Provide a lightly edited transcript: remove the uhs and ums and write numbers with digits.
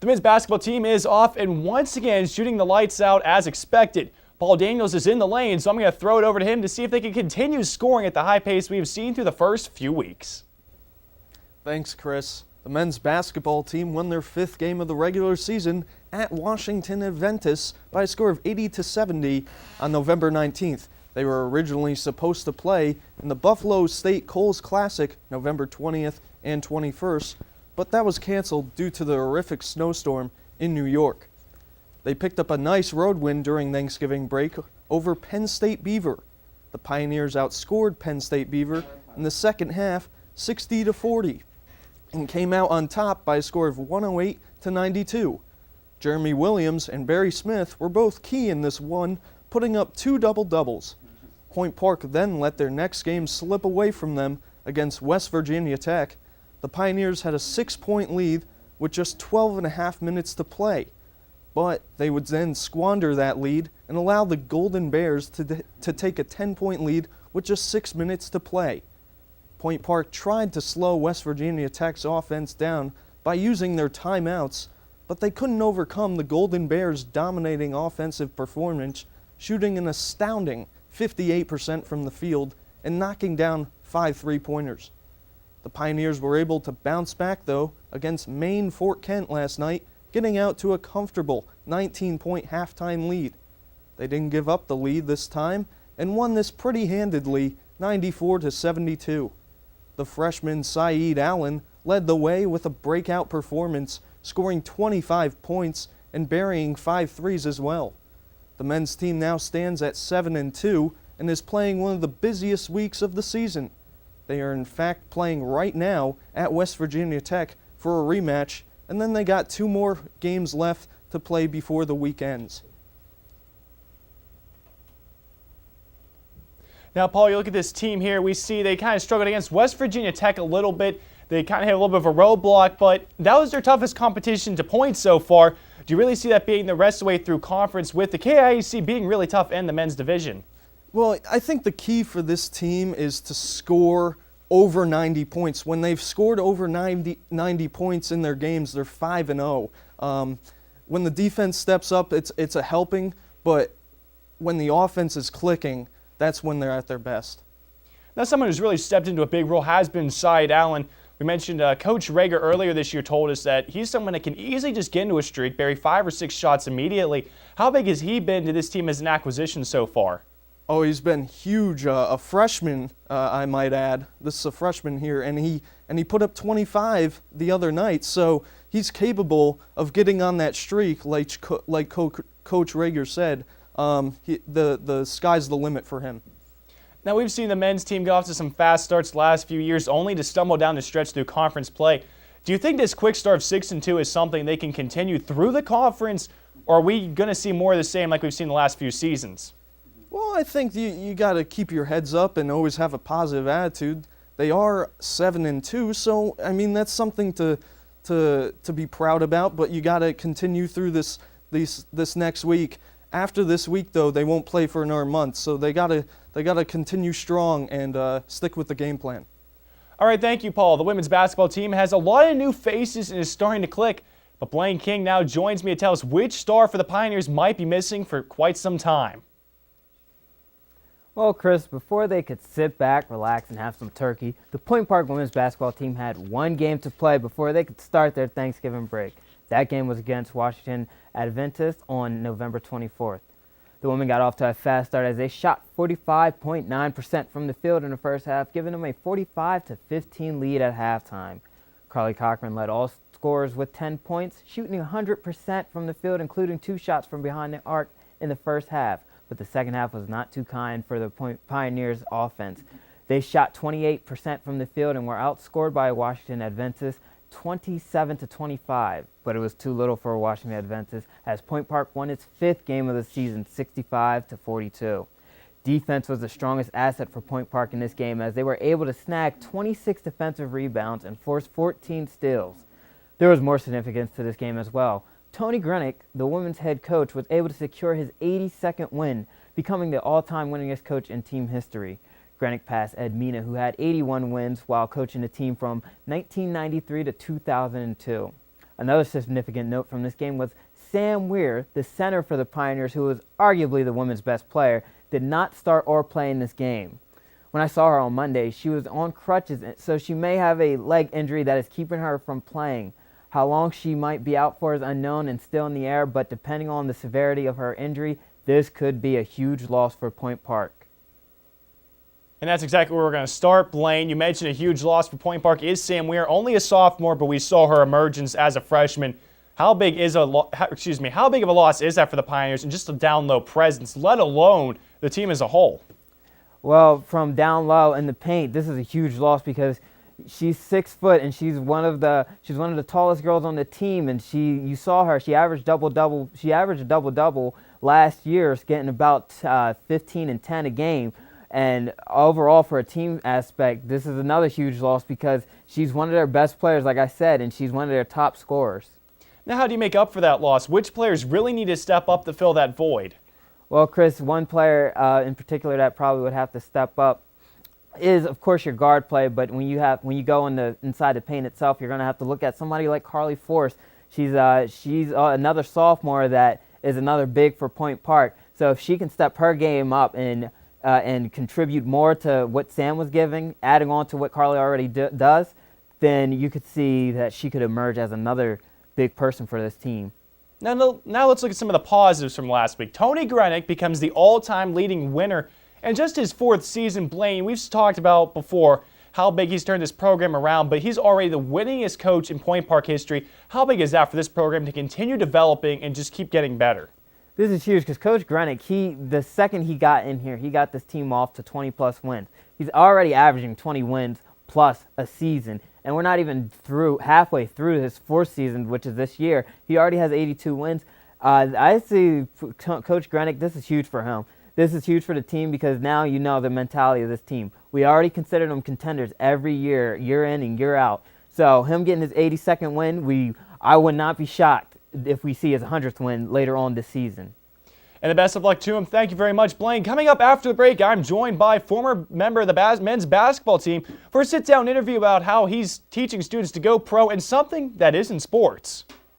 The men's basketball team is off and once again shooting the lights out as expected. Paul Daniels is in the lane, so I'm going to throw it over to him to see if they can continue scoring at the high pace we've seen through the first few weeks. Thanks, Chris. The men's basketball team won their 5th game of the regular season at Washington Adventist by a score of 80-70 on November 19th. They were originally supposed to play in the Buffalo State Coles Classic November 20th and 21st, but that was canceled due to the horrific snowstorm in New York. They picked up a nice road win during Thanksgiving break over Penn State Beaver. The Pioneers outscored Penn State Beaver in the second half 60-40 and came out on top by a score of 108-92. Jeremy Williams and Barry Smith were both key in this one, putting up 2 double-doubles. Point Park then let their next game slip away from them against West Virginia Tech. The Pioneers had a 6-point lead with just 12.5 minutes to play, but they would then squander that lead and allow the Golden Bears to take a 10-point lead with just 6 minutes to play. Point Park tried to slow West Virginia Tech's offense down by using their timeouts, but they couldn't overcome the Golden Bears' dominating offensive performance, shooting an astounding 58% from the field and knocking down 5 3-pointers. The Pioneers were able to bounce back, though, against Maine Fort Kent last night, getting out to a comfortable 19-point halftime lead. They didn't give up the lead this time and won this pretty handedly, 94-72. The freshman Saeed Allen led the way with a breakout performance, scoring 25 points and burying 5 threes as well. The men's team now stands at 7-2 and is playing one of the busiest weeks of the season. They are in fact playing right now at West Virginia Tech for a rematch, and then they got 2 more games left to play before the week ends. Now, Paul, you look at this team here, we see they kind of struggled against West Virginia Tech a little bit. They kind of had a little bit of a roadblock, but that was their toughest competition to points so far. Do you really see that being the rest of the way through conference with the KIAC being really tough in the men's division? Well, I think the key for this team is to score over 90 points. When they've scored over 90 points in their games, they're 5-0. When the defense steps up, it's a helping, but when the offense is clicking, that's when they're at their best. Now, someone who's really stepped into a big role has been Saeed Allen. We mentioned Coach Rager earlier this year told us that he's someone that can easily just get into a streak, bury 5 or 6 shots immediately. How big has he been to this team as an acquisition so far? Oh, he's been huge. A freshman, I might add. This is a freshman here, and he put up 25 the other night. So he's capable of getting on that streak, like Coach Rager said. The sky's the limit for him. Now, we've seen the men's team get off to some fast starts the last few years, only to stumble down the stretch through conference play. Do you think this quick start of 6-2 is something they can continue through the conference, or are we going to see more of the same like we've seen the last few seasons? Well, I think you got to keep your heads up and always have a positive attitude. They are 7-2, so I mean that's something to be proud about. But you got to continue through this next week. After this week, though, they won't play for another month, so they got to continue strong and stick with the game plan. All right, thank you, Paul. The women's basketball team has a lot of new faces and is starting to click. But Blaine King now joins me to tell us which star for the Pioneers might be missing for quite some time. Well, Chris, before they could sit back, relax, and have some turkey, the Point Park women's basketball team had 1 game to play before they could start their Thanksgiving break. That game was against Washington Adventist on November 24th. The women got off to a fast start as they shot 45.9% from the field in the first half, giving them a 45-15 lead at halftime. Carly Cochran led all scorers with 10 points, shooting 100% from the field, including 2 shots from behind the arc in the first half. But the second half was not too kind for the Pioneers offense. They shot 28% from the field and were outscored by Washington Adventist 27-25, but it was too little for Washington Adventist as Point Park won its 5th game of the season 65-42. Defense was the strongest asset for Point Park in this game as they were able to snag 26 defensive rebounds and force 14 steals. There was more significance to this game as well. Tony Grenick, the women's head coach, was able to secure his 82nd win, becoming the all-time winningest coach in team history. Grenick passed Ed Mina, who had 81 wins while coaching the team from 1993 to 2002. Another significant note from this game was Sam Weir, the center for the Pioneers, who was arguably the women's best player, did not start or play in this game. When I saw her on Monday, she was on crutches, so she may have a leg injury that is keeping her from playing. How long she might be out for is unknown and still in the air, but depending on the severity of her injury, this could be a huge loss for Point Park. And that's exactly where we're going to start. Blaine, you mentioned a huge loss for Point Park is Sam Weir, only a sophomore, but we saw her emergence as a freshman. How big of a loss is that for the Pioneers and just a down low presence, let alone the team as a whole? Well, from down low in the paint, this is a huge loss because she's 6 foot and she's one of the tallest girls on the team, and you saw her. She averaged a double-double last year, getting about 15 and 10 a game. And overall, for a team aspect, this is another huge loss because she's one of their best players, like I said, and she's one of their top scorers. Now, how do you make up for that loss? Which players really need to step up to fill that void? Well, Chris, one player in particular that probably would have to step up is, of course, your guard play. But when you go inside the paint itself, you're going to have to look at somebody like Carly Force. She's another sophomore that is another big for Point Park. So if she can step her game up and contribute more to what Sam was giving, adding on to what Carly already does, then you could see that she could emerge as another big person for this team. Now let's look at some of the positives from last week. Tony Grenick becomes the all-time leading winner in just his 4th season. Blaine, we've talked about before how big he's turned this program around, but he's already the winningest coach in Point Park history. How big is that for this program to continue developing and just keep getting better? This is huge because Coach Grenick, the second he got in here, he got this team off to 20-plus wins. He's already averaging 20 wins plus a season, and we're not even halfway through his 4th season, which is this year. He already has 82 wins. I see Coach Grenick, this is huge for him. This is huge for the team because now you know the mentality of this team. We already considered them contenders every year, year in and year out. So him getting his 82nd win, I would not be shocked if we see his 100th win later on this season. And the best of luck to him. Thank you very much, Blaine. Coming up after the break, I'm joined by former member of the men's basketball team for a sit-down interview about how he's teaching students to go pro and something that is in sports.